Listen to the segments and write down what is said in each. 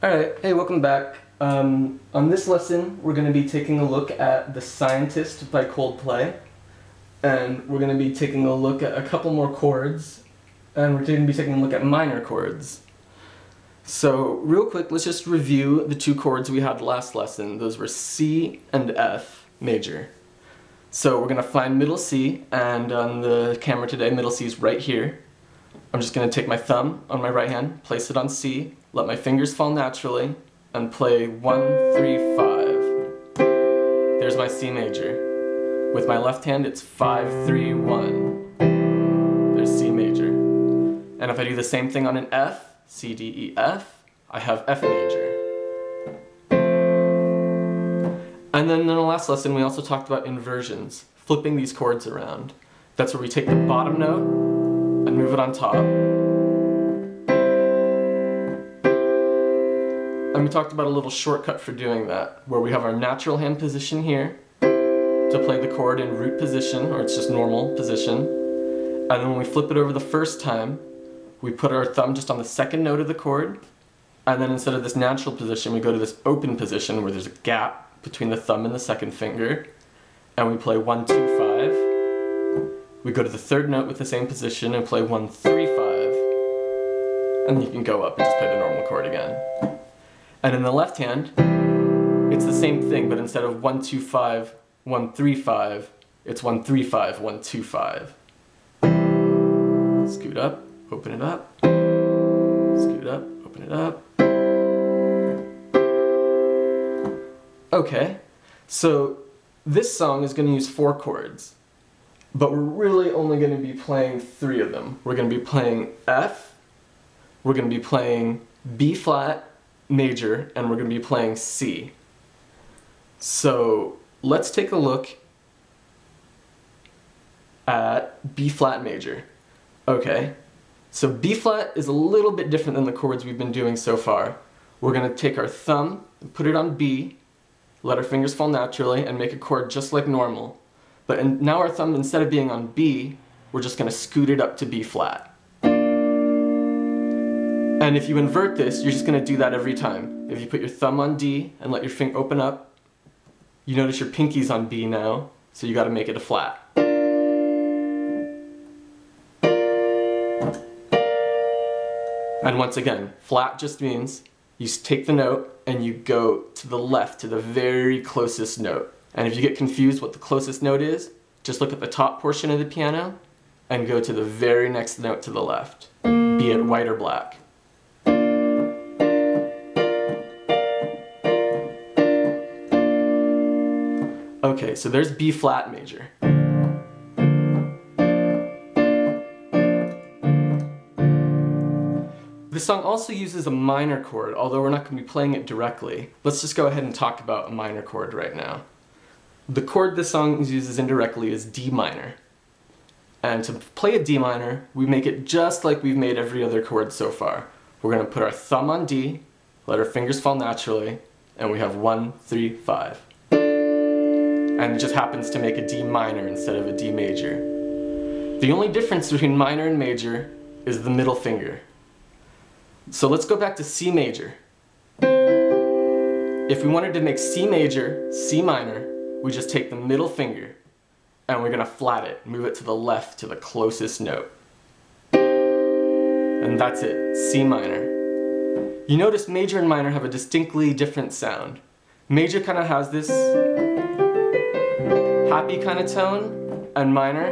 Alright, hey, welcome back. On this lesson, we're going to be taking a look at The Scientist by Coldplay. And we're going to be taking a look at a couple more chords. And we're going to be taking a look at minor chords. So, real quick, let's just review the two chords we had last lesson. Those were C and F major. So we're going to find middle C, and on the camera today, middle C is right here. I'm just going to take my thumb on my right hand, place it on C, let my fingers fall naturally, and play 1, 3, 5. There's my C major. With my left hand, it's 5, 3, 1. There's C major. And if I do the same thing on an F, C, D, E, F, I have F major. And then in the last lesson, we also talked about inversions, flipping these chords around. That's where we take the bottom note and move it on top. And we talked about a little shortcut for doing that, where we have our natural hand position here to play the chord in root position, or it's just normal position. And then when we flip it over the first time, we put our thumb just on the second note of the chord, and then instead of this natural position, we go to this open position where there's a gap between the thumb and the second finger, and we play 1, 2, 5. We go to the third note with the same position and play 1, 3, 5. And then you can go up and just play the normal chord again. And in the left hand, it's the same thing, but instead of 1, 2, 5, 1, 3, 5, it's 1, 3, 5, 1, 2, 5. Scoot up, open it up. Scoot up, open it up. Okay, so this song is going to use 4 chords, but we're really only going to be playing 3 of them. We're going to be playing F, we're going to be playing B flat major, and we're going to be playing C. So let's take a look at B flat major. Okay, so B flat is a little bit different than the chords we've been doing so far. We're going to take our thumb and put it on B, let our fingers fall naturally, and make a chord just like normal. But now our thumb, instead of being on B, we're just going to scoot it up to B flat. And if you invert this, you're just going to do that every time. If you put your thumb on D and let your finger open up, you notice your pinky's on B now, so you got to make it a flat. And once again, flat just means you take the note and you go to the left, to the very closest note. And if you get confused what the closest note is, just look at the top portion of the piano and go to the very next note to the left, be it white or black. Okay, so there's B flat major. This song also uses a minor chord, although we're not going to be playing it directly. Let's just go ahead and talk about a minor chord right now. The chord this song uses indirectly is D minor. And to play a D minor, we make it just like we've made every other chord so far. We're going to put our thumb on D, let our fingers fall naturally, and we have 1, 3, 5. And it just happens to make a D minor instead of a D major. The only difference between minor and major is the middle finger. So let's go back to C major. If we wanted to make C major, C minor, we just take the middle finger and we're going to flat it, move it to the left to the closest note. And that's it, C minor. You notice major and minor have a distinctly different sound. Major kind of has this happy kind of tone, and minor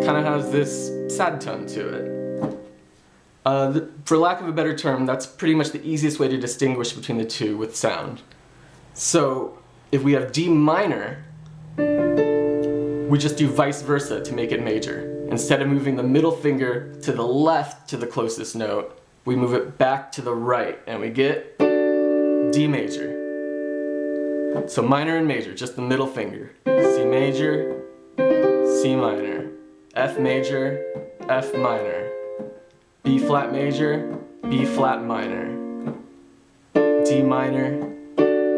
kind of has this sad tone to it. For lack of a better term, that's pretty much the easiest way to distinguish between the two with sound. So if we have D minor, we just do vice versa to make it major. Instead of moving the middle finger to the left to the closest note, we move it back to the right and we get D major. So minor and major, just the middle finger. C major, C minor, F major, F minor, B flat major, B flat minor, D minor,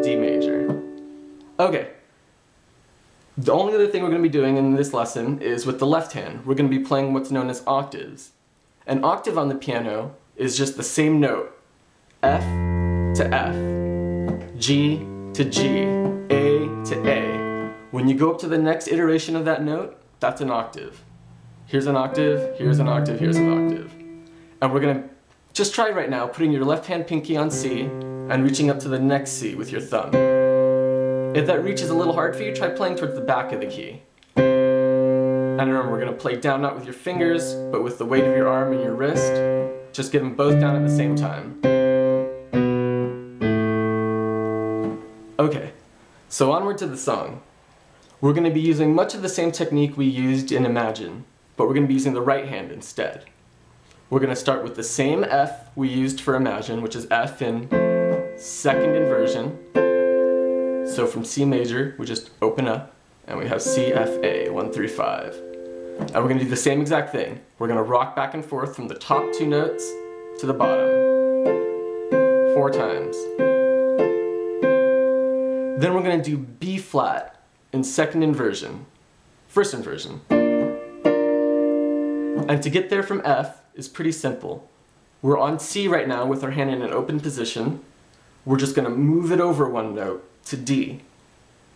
D major. Okay. The only other thing we're going to be doing in this lesson is with the left hand. We're going to be playing what's known as octaves. An octave on the piano is just the same note, F to F, G to G, A to A. When you go up to the next iteration of that note, that's an octave. Here's an octave, here's an octave, here's an octave. And we're gonna just try right now putting your left hand pinky on C and reaching up to the next C with your thumb. If that reach is a little hard for you, try playing towards the back of the key. And remember, we're gonna play down not with your fingers, but with the weight of your arm and your wrist. Just give them both down at the same time. Okay, so onward to the song. We're gonna be using much of the same technique we used in Imagine, but we're gonna be using the right hand instead. We're gonna start with the same F we used for Imagine, which is F in second inversion. So from C major, we just open up, and we have C, F, A, 1, 3, 5. And we're gonna do the same exact thing. We're gonna rock back and forth from the top two notes to the bottom. 4 times. Then we're gonna do B flat in second inversion, first inversion. And to get there from F is pretty simple. We're on C right now with our hand in an open position. We're just gonna move it over 1 note to D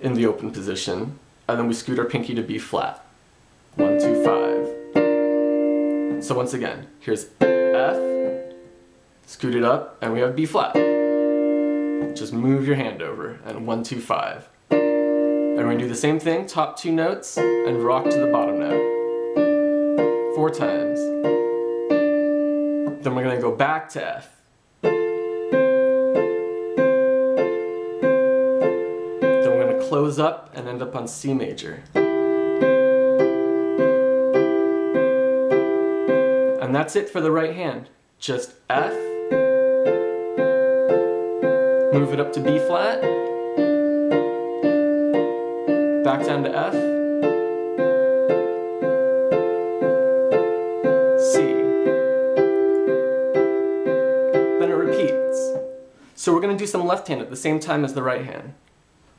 in the open position, and then we scoot our pinky to B flat. 1, 2, 5. So once again, here's F, scoot it up, and we have B flat. Just move your hand over, and 1, 2, 5. And we're gonna do the same thing, top 2 notes, and rock to the bottom note. 4 times. Then we're gonna go back to F. Then we're gonna close up and end up on C major. And that's it for the right hand. Just F, move it up to B flat, back down to F, C. Then it repeats. So we're going to do some left hand at the same time as the right hand.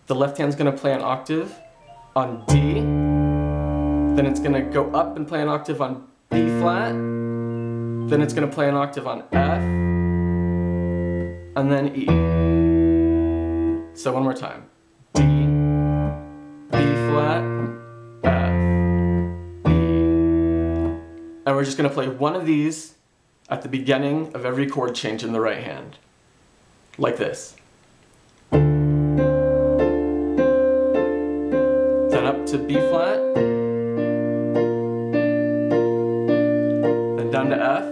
The left hand's going to play an octave on D, then it's going to go up and play an octave on B flat, then it's going to play an octave on F, and then E. So one more time. D, B flat, F, E. And we're just going to play one of these at the beginning of every chord change in the right hand. Like this. Then up to B flat, then down to F,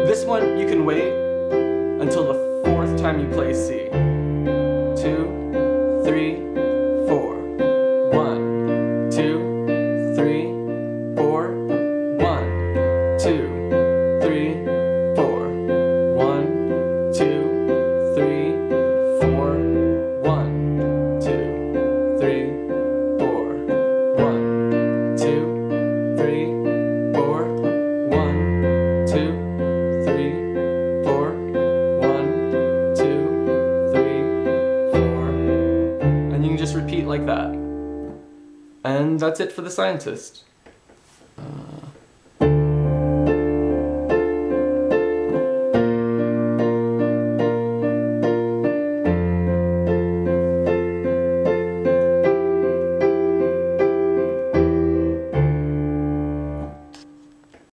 this one you can wait until the 4th time you play C. 2, 3, 4. 1, 2, 3, 4. 1, 2, 3, 4. 1, 2, 3, 4. 1, 2, 3, 4. 1, 2, 3, 4. 1, 2, 3, 4. 1, 2, 3, 4. And you can just repeat like that. And that's it for the scientist.